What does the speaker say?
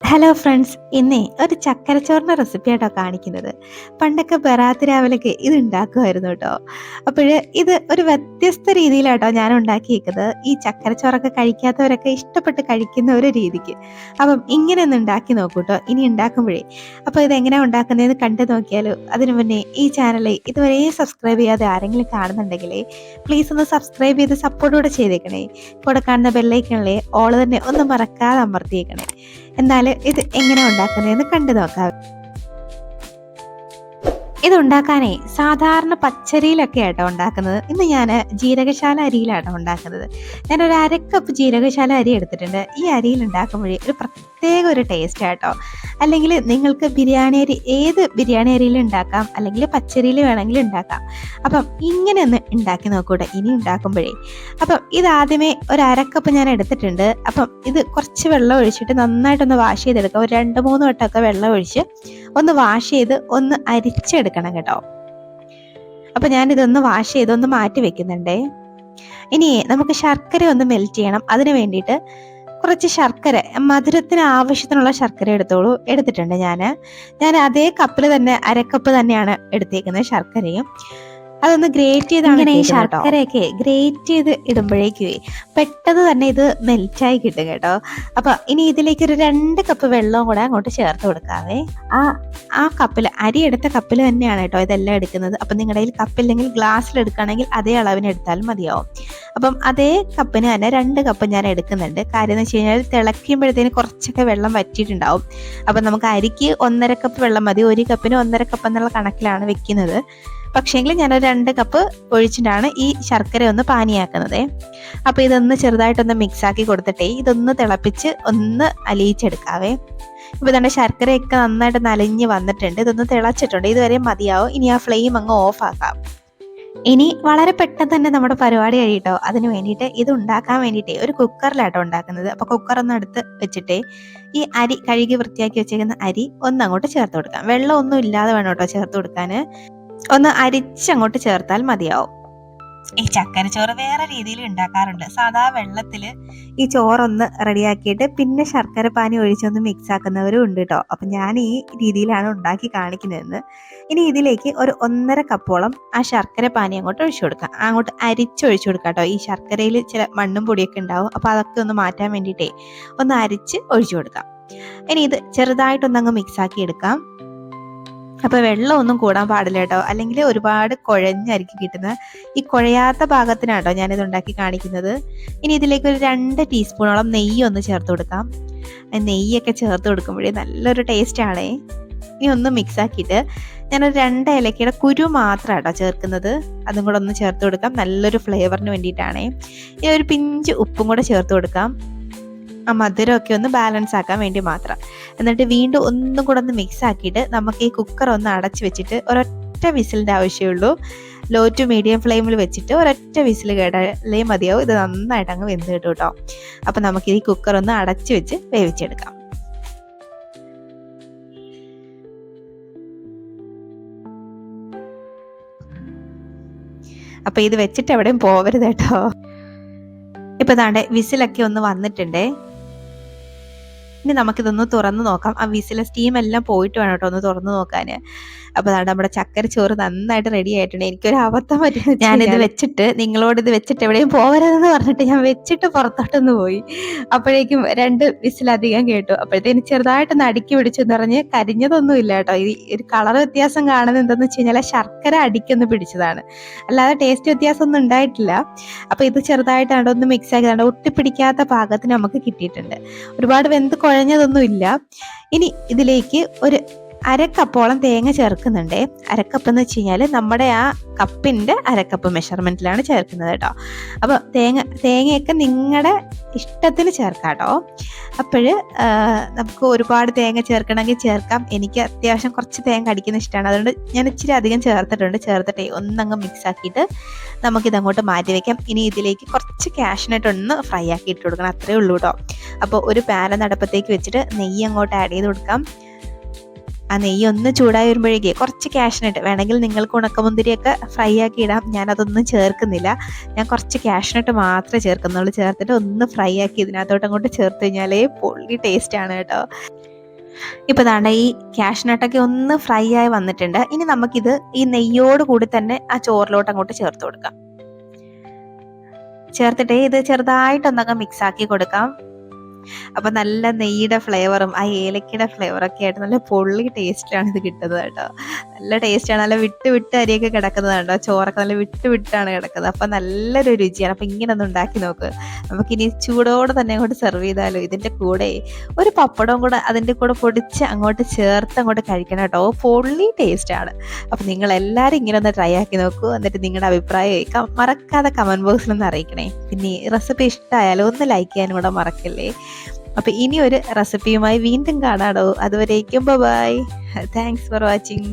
Hello friends, ഇന്നേ ഒരു ചക്കരച്ചോറിൻ്റെ റെസിപ്പിയാട്ടോ കാണിക്കുന്നത്. പണ്ടൊക്കെ ബറാത്ത് രാവിലൊക്കെ ഇത് ഉണ്ടാക്കുമായിരുന്നു കേട്ടോ. അപ്പോൾ ഇത് ഒരു വ്യത്യസ്ത രീതിയിലാട്ടോ ഞാൻ ഉണ്ടാക്കിയേക്കുന്നത്. ഈ ചക്കരച്ചോറൊക്കെ കഴിക്കാത്തവരൊക്കെ ഇഷ്ടപ്പെട്ട് കഴിക്കുന്ന ഒരു രീതിക്ക്. അപ്പം ഇങ്ങനെ ഒന്ന് ഉണ്ടാക്കി നോക്കൂ കേട്ടോ ഇനി ഉണ്ടാക്കുമ്പോഴേ. അപ്പോൾ ഇതെങ്ങനെയാണ് ഉണ്ടാക്കുന്നതെന്ന് കണ്ടു നോക്കിയാലോ. അതിനു മുന്നേ ഈ ചാനൽ ഇതുവരെ സബ്സ്ക്രൈബ് ചെയ്യാതെ ആരെങ്കിലും കാണുന്നുണ്ടെങ്കിലേ പ്ലീസ് ഒന്ന് സബ്സ്ക്രൈബ് ചെയ്ത് സപ്പോർട്ടൂടെ ചെയ്തേക്കണേ. കൂടെ കാണുന്ന ബെല്ലൈക്കണിലെ ഓൾ തന്നെ ഒന്ന് മറക്കാതെ അമർത്തിയേക്കണേ. എന്നാൽ ഇത് എങ്ങനെ ഉണ്ടാക്കുന്നതെന്ന് കണ്ടു നോക്കാം. ഇതുണ്ടാക്കാനേ സാധാരണ പച്ചരിയിലൊക്കെ ആട്ടോ ഉണ്ടാക്കുന്നത്. ഇന്ന് ഞാൻ ജീരകശാല അരിയിലാട്ടോ ഉണ്ടാക്കുന്നത്. ഞാനൊരു അരക്കപ്പ് ജീരകശാല അരി എടുത്തിട്ടുണ്ട്. ഈ അരിയിൽ ഉണ്ടാക്കുമ്പോഴേ ഒരു പ്രത്യേക ഒരു ടേസ്റ്റ് ആട്ടോ. അല്ലെങ്കിൽ നിങ്ങൾക്ക് ബിരിയാണി അരി ഏത് ബിരിയാണി അരിയിൽ ഉണ്ടാക്കാം, അല്ലെങ്കിൽ പച്ചരിയിൽ വേണമെങ്കിലും ഉണ്ടാക്കാം. അപ്പം ഇങ്ങനെ ഒന്ന് ഉണ്ടാക്കി നോക്കൂടെ ഇനി ഉണ്ടാക്കുമ്പോഴേ. അപ്പം ഇതാദ്യമേ ഒരു അരക്കപ്പ് ഞാൻ എടുത്തിട്ടുണ്ട്. അപ്പം ഇത് കുറച്ച് വെള്ളം ഒഴിച്ചിട്ട് നന്നായിട്ടൊന്ന് വാഷ് ചെയ്തെടുക്കാം. ഒരു 2-3 വട്ടമൊക്കെ വെള്ളം ഒഴിച്ച് ഒന്ന് വാഷ് ചെയ്ത് ഒന്ന് അരിച്ചെടുക്കണം കേട്ടോ. അപ്പൊ ഞാനിതൊന്ന് വാഷ് ചെയ്ത് ഒന്ന് മാറ്റി വെക്കുന്നുണ്ടേ. ഇനി നമുക്ക് ശർക്കര ഒന്ന് മെൽറ്റ് ചെയ്യണം. അതിന് വേണ്ടിയിട്ട് കുറച്ച് ശർക്കര, മധുരത്തിന് ആവശ്യത്തിനുള്ള ശർക്കര എടുത്തിട്ടുണ്ട് ഞാൻ അതേ കപ്പിൽ തന്നെ അരക്കപ്പ് തന്നെയാണ് എടുത്തേക്കുന്നത് ശർക്കരയും. അതൊന്ന് ഗ്രേറ്റ് ചെയ്താണ് ഇങ്ങനെ ഈ ശർക്കരയൊക്കെ ഗ്രേറ്റ് ചെയ്ത് ഇടുമ്പോഴേക്കേ പെട്ടെന്ന് തന്നെ ഇത് മെൽറ്റായി കിട്ടും കേട്ടോ. അപ്പൊ ഇനി ഇതിലേക്ക് ഒരു 2 കപ്പ് വെള്ളവും കൂടെ അങ്ങോട്ട് ചേർത്ത് കൊടുക്കാവേ. ആ കപ്പിൽ, അരി എടുത്ത കപ്പിൽ തന്നെയാണ് കേട്ടോ ഇതെല്ലാം എടുക്കുന്നത്. അപ്പം നിങ്ങളുടെ കയ്യിൽ കപ്പില്ലെങ്കിൽ ഗ്ലാസ്സിൽ എടുക്കുകയാണെങ്കിൽ അതേ അളവിന് എടുത്താലും മതിയാവും. അപ്പം അതേ കപ്പിന് തന്നെ 2 കപ്പ് ഞാൻ എടുക്കുന്നുണ്ട്. കാര്യം എന്ന് വെച്ച് കഴിഞ്ഞാൽ തിളയ്ക്കുമ്പോഴത്തേന് കുറച്ചൊക്കെ വെള്ളം വറ്റിയിട്ടുണ്ടാവും. അപ്പം നമുക്ക് അരിക്ക് 1.5 കപ്പ് വെള്ളം മതി, 1 കപ്പിന് 1.5 കപ്പ് എന്നുള്ള കണക്കിലാണ് വെക്കുന്നത്. പക്ഷേങ്കിൽ ഞാനൊരു 2 കപ്പ് ഒഴിച്ചിട്ടാണ് ഈ ശർക്കര ഒന്ന് പാനിയാക്കുന്നത്. അപ്പോൾ ഇതൊന്ന് ചെറുതായിട്ടൊന്ന് മിക്സാക്കി കൊടുത്തിട്ടേ ഇതൊന്ന് തിളപ്പിച്ച് ഒന്ന് അലിയിച്ചെടുക്കാവേ. ഇപ്പോൾ ഇതാണ്ട് ശർക്കരയൊക്കെ നന്നായിട്ട് നനഞ്ഞ് വന്നിട്ടുണ്ട്. ഇതൊന്ന് തിളച്ചിട്ടുണ്ട്. ഇതുവരെ മതിയാവും. ഇനി ആ ഫ്ലെയിം അങ്ങ് ഓഫ് ആക്കാം. ഇനി വളരെ പെട്ടെന്ന് തന്നെ നമ്മുടെ പരിപാടി കഴിയട്ടോ. അതിന് വേണ്ടിയിട്ട് ഇത് ഉണ്ടാക്കാൻ വേണ്ടിയിട്ടേ ഒരു കുക്കറിലാട്ടോ ഉണ്ടാക്കുന്നത്. അപ്പോൾ കുക്കർ ഒന്ന് എടുത്ത് വെച്ചിട്ടേ ഈ അരി കഴുകി വൃത്തിയാക്കി വെച്ചേക്കുന്ന അരി ഒന്ന് അങ്ങോട്ട് ചേർത്ത് കൊടുക്കാം. വെള്ളം ഒന്നും ഇല്ലാതെ വേണം കേട്ടോ ചേർത്ത് കൊടുക്കാൻ. ഒന്ന് അരിച്ചങ്ങോട്ട് ചേർത്താൽ മതിയാവും. ഈ ചക്കരച്ചോറ് വേറെ രീതിയിൽ ഉണ്ടാക്കാറുണ്ട്. സാധാ വെള്ളത്തിൽ ഈ ചോറൊന്ന് റെഡിയാക്കിയിട്ട് പിന്നെ ശർക്കര പാനി ഒഴിച്ചൊന്ന് മിക്സ് ആക്കുന്നവരും ഉണ്ട് കേട്ടോ. അപ്പം ഞാൻ ഈ രീതിയിലാണ് ഉണ്ടാക്കി കാണിക്കുന്നതെന്ന്. ഇനി ഇതിലേക്ക് ഒരു 1.5 കപ്പോളം ആ ശർക്കര പാനി അങ്ങോട്ട് ഒഴിച്ചു കൊടുക്കാം. അങ്ങോട്ട് അരിച്ചൊഴിച്ചു കൊടുക്കാം കേട്ടോ. ഈ ശർക്കരയിൽ ചില മണ്ണും പൊടിയൊക്കെ ഉണ്ടാവും. അപ്പോൾ അതൊക്കെ ഒന്ന് മാറ്റാൻ വേണ്ടിയിട്ടേ ഒന്ന് അരിച്ച് ഒഴിച്ചു കൊടുക്കാം. ഇനി ഇത് ചെറുതായിട്ടൊന്നങ്ങ് മിക്സ് ആക്കി എടുക്കാം. അപ്പോൾ വെള്ളം ഒന്നും കൂടാൻ പാടില്ല കേട്ടോ, അല്ലെങ്കിൽ ഒരുപാട് കുഴഞ്ഞരിക്കും കിട്ടുന്നത്. ഈ കുഴയാത്ത ഭാഗത്തിനാട്ടോ ഞാനിത് ഉണ്ടാക്കി കാണിക്കുന്നത്. ഇനി ഇതിലേക്ക് ഒരു 2 ടീസ്പൂണോളം നെയ്യ് ഒന്ന് ചേർത്ത് കൊടുക്കാം. നെയ്യൊക്കെ ചേർത്ത് കൊടുക്കുമ്പോഴേ നല്ലൊരു ടേസ്റ്റാണേ. ഇനി ഒന്ന് മിക്സ് ആക്കിയിട്ട് ഞാനൊരു 2 ഏലക്കയുടെ കുരു മാത്രം കേട്ടോ ചേർക്കുന്നത്. അതും കൂടെ ഒന്ന് ചേർത്ത് കൊടുക്കാം, നല്ലൊരു ഫ്ലേവറിന് വേണ്ടിയിട്ടാണേ. ഇനി ഒരു പിഞ്ച് ഉപ്പും കൂടെ ചേർത്ത് കൊടുക്കാം, ആ മധുരമൊക്കെ ഒന്ന് ബാലൻസ് ആക്കാൻ വേണ്ടി മാത്രം. എന്നിട്ട് വീണ്ടും ഒന്നും കൂടെ ഒന്ന് മിക്സ് ആക്കിയിട്ട് നമുക്ക് ഈ കുക്കർ ഒന്ന് അടച്ച് വെച്ചിട്ട് ഒരൊറ്റ വിസിലിൻ്റെ ആവശ്യമുള്ളൂ. ലോ ടു മീഡിയം ഫ്ലെയിമിൽ വെച്ചിട്ട് ഒരൊറ്റ വിസിൽ കേട്ടാലേ മതിയാവും. ഇത് നന്നായിട്ട് അങ്ങ് വെന്ത് കിട്ടും കേട്ടോ. അപ്പം നമുക്ക് ഈ കുക്കർ ഒന്ന് അടച്ച് വെച്ച് വേവിച്ചെടുക്കാം. അപ്പം ഇത് വെച്ചിട്ട് എവിടെയും പോവരുത് കേട്ടോ. ഇപ്പം ദാണ്ടെ വിസിലൊക്കെ ഒന്ന് വന്നിട്ടുണ്ടേ. ഇനി നമുക്കിതൊന്ന് തുറന്ന് നോക്കാം. ആ വിസിലെ സ്റ്റീം എല്ലാം പോയിട്ട് വേണം കേട്ടോ ഒന്ന് തുറന്ന് നോക്കാൻ. അപ്പോൾ അതാണ് നമ്മുടെ ചക്കരച്ചോറ് നന്നായിട്ട് റെഡി ആയിട്ടുണ്ട്. എനിക്കൊരു അബദ്ധം പറ്റുന്നത്, ഞാനിത് വെച്ചിട്ട് നിങ്ങളോട് ഇത് വെച്ചിട്ട് എവിടെയും പോകരുതെന്ന് പറഞ്ഞിട്ട് ഞാൻ വെച്ചിട്ട് പുറത്തോട്ടൊന്ന് പോയി. അപ്പോഴേക്കും 2 വിസിലധികം കേട്ടു. അപ്പോഴത്തേന് ചെറുതായിട്ടൊന്ന് അടുക്കി പിടിച്ചെന്ന് പറഞ്ഞ് കരിഞ്ഞതൊന്നും ഇല്ല കേട്ടോ. ഈ ഒരു കളർ വ്യത്യാസം കാണുന്നത് എന്താണെന്ന് വെച്ച് കഴിഞ്ഞാൽ ശർക്കര അടിക്കൊന്ന് പിടിച്ചതാണ്, അല്ലാതെ ടേസ്റ്റ് വ്യത്യാസമൊന്നും ഉണ്ടായിട്ടില്ല. അപ്പോൾ ഇത് ചെറുതായിട്ടാണ് ഒന്ന് മിക്സ് ആക്കിയതാണ്. ഒട്ടിപ്പിടിക്കാത്ത പാകത്തിന് നമുക്ക് കിട്ടിയിട്ടുണ്ട്. ഒരുപാട് വെന്ത് കുഴഞ്ഞതൊന്നും ഇല്ല. ഇനി ഇതിലേക്ക് ഒരു 1/2 കപ്പോളം തേങ്ങ ചേർക്കുന്നുണ്ട്. 1/2 കപ്പ് എന്ന് വെച്ച് കഴിഞ്ഞാൽ നമ്മുടെ ആ കപ്പിൻ്റെ 1/2 കപ്പ് മെഷർമെൻറ്റിലാണ് ചേർക്കുന്നത് കേട്ടോ. അപ്പോൾ തേങ്ങയൊക്കെ നിങ്ങളുടെ ഇഷ്ടത്തിന് ചേർക്കാം കേട്ടോ. അപ്പോൾ നമുക്ക് ഒരുപാട് തേങ്ങ ചേർക്കണമെങ്കിൽ ചേർക്കാം. എനിക്ക് അത്യാവശ്യം കുറച്ച് തേങ്ങ അടിക്കുന്ന ഇഷ്ടമാണ്, അതുകൊണ്ട് ഞാൻ ഇച്ചിരി അധികം ചേർത്തിട്ടേ ഒന്നങ്ങ് മിക്സ് ആക്കിയിട്ട് നമുക്കിതങ്ങോട്ട് മാറ്റി വയ്ക്കാം. ഇനി ഇതിലേക്ക് കുറച്ച് കാഷ്നട്ട് ഒന്ന് ഫ്രൈ ആക്കി ഇട്ട് കൊടുക്കണം, അത്രേ ഉള്ളൂ കേട്ടോ. അപ്പോൾ ഒരു പാൻ അടുപ്പത്തേക്ക് വെച്ചിട്ട് നെയ്യ് അങ്ങോട്ട് ആഡ് ചെയ്ത് കൊടുക്കാം. ആ നെയ്യ് ഒന്ന് ചൂടായി വരുമ്പോഴേക്ക് കുറച്ച് കാഷ്നട്ട് വേണമെങ്കിൽ നിങ്ങൾക്ക് ഉണക്കമുന്തിരിയൊക്കെ ഫ്രൈ ആക്കി ഇടാം. ഞാനതൊന്നും ചേർക്കുന്നില്ല, ഞാൻ കുറച്ച് കാഷ്നട്ട് മാത്രമേ ചേർക്കുന്നുള്ളൂ. ചേർത്തിട്ട് ഒന്ന് ഫ്രൈ ആക്കി ഇതിനകത്തോട്ട് അങ്ങോട്ട് ചേർത്ത് കഴിഞ്ഞാലേ പൊള്ളി ടേസ്റ്റാണ് കേട്ടോ. ഇപ്പൊ ദാണ്ട ഈ കാഷ്നട്ടൊക്കെ ഒന്ന് ഫ്രൈ ആയി വന്നിട്ടുണ്ട്. ഇനി നമുക്കിത് ഈ നെയ്യോട് കൂടി തന്നെ ആ ചോറിലോട്ട് അങ്ങോട്ട് ചേർത്ത് കൊടുക്കാം. ചേർത്തിട്ട് ഇത് ചെറുതായിട്ടൊന്നങ്ങ് മിക്സ് ആക്കി കൊടുക്കാം. അപ്പൊ നല്ല നെയ്യുടെ ഫ്ലേവറും ആ ഏലക്കയുടെ ഫ്ലേവറൊക്കെ ആയിട്ട് നല്ല പൊള്ളി ടേസ്റ്റിലാണ് ഇത് കിട്ടുന്നത് കേട്ടോ. നല്ല ടേസ്റ്റാണ്. നല്ല വിട്ട് വിട്ട് അരിയൊക്കെ കിടക്കുന്നത് കേട്ടോ. ചോറൊക്കെ നല്ല വിട്ട് വിട്ടാണ് കിടക്കുന്നത്. അപ്പൊ നല്ലൊരു രുചിയാണ്. അപ്പൊ ഇങ്ങനെ ഒന്ന് ഉണ്ടാക്കി നോക്ക്. നമുക്കിനി ചൂടോടെ തന്നെ അങ്ങോട്ട് സെർവ് ചെയ്താലോ. ഇതിന്റെ കൂടെ ഒരു പപ്പടവും കൂടെ അതിന്റെ കൂടെ പൊടിച്ച് അങ്ങോട്ട് ചേർത്ത് അങ്ങോട്ട് കഴിക്കണം കേട്ടോ. പൊള്ളി ടേസ്റ്റാണ്. അപ്പൊ നിങ്ങൾ എല്ലാവരും ഇങ്ങനെ ഒന്ന് ട്രൈ ആക്കി നോക്കൂ. എന്നിട്ട് നിങ്ങളുടെ അഭിപ്രായം മറക്കാതെ കമന്റ് ബോക്സിൽ ഒന്ന് അറിയിക്കണേ. പിന്നെ ഈ റെസിപ്പി ഇഷ്ടമായാലും ഒന്ന് ലൈക്ക് ചെയ്യാനും കൂടെ മറക്കല്ലേ. അപ്പൊ ഇനി ഒരു റെസിപ്പിയുമായി വീണ്ടും കാണാടോ. അതുവരേക്കും ബൈ. Thanks for watching.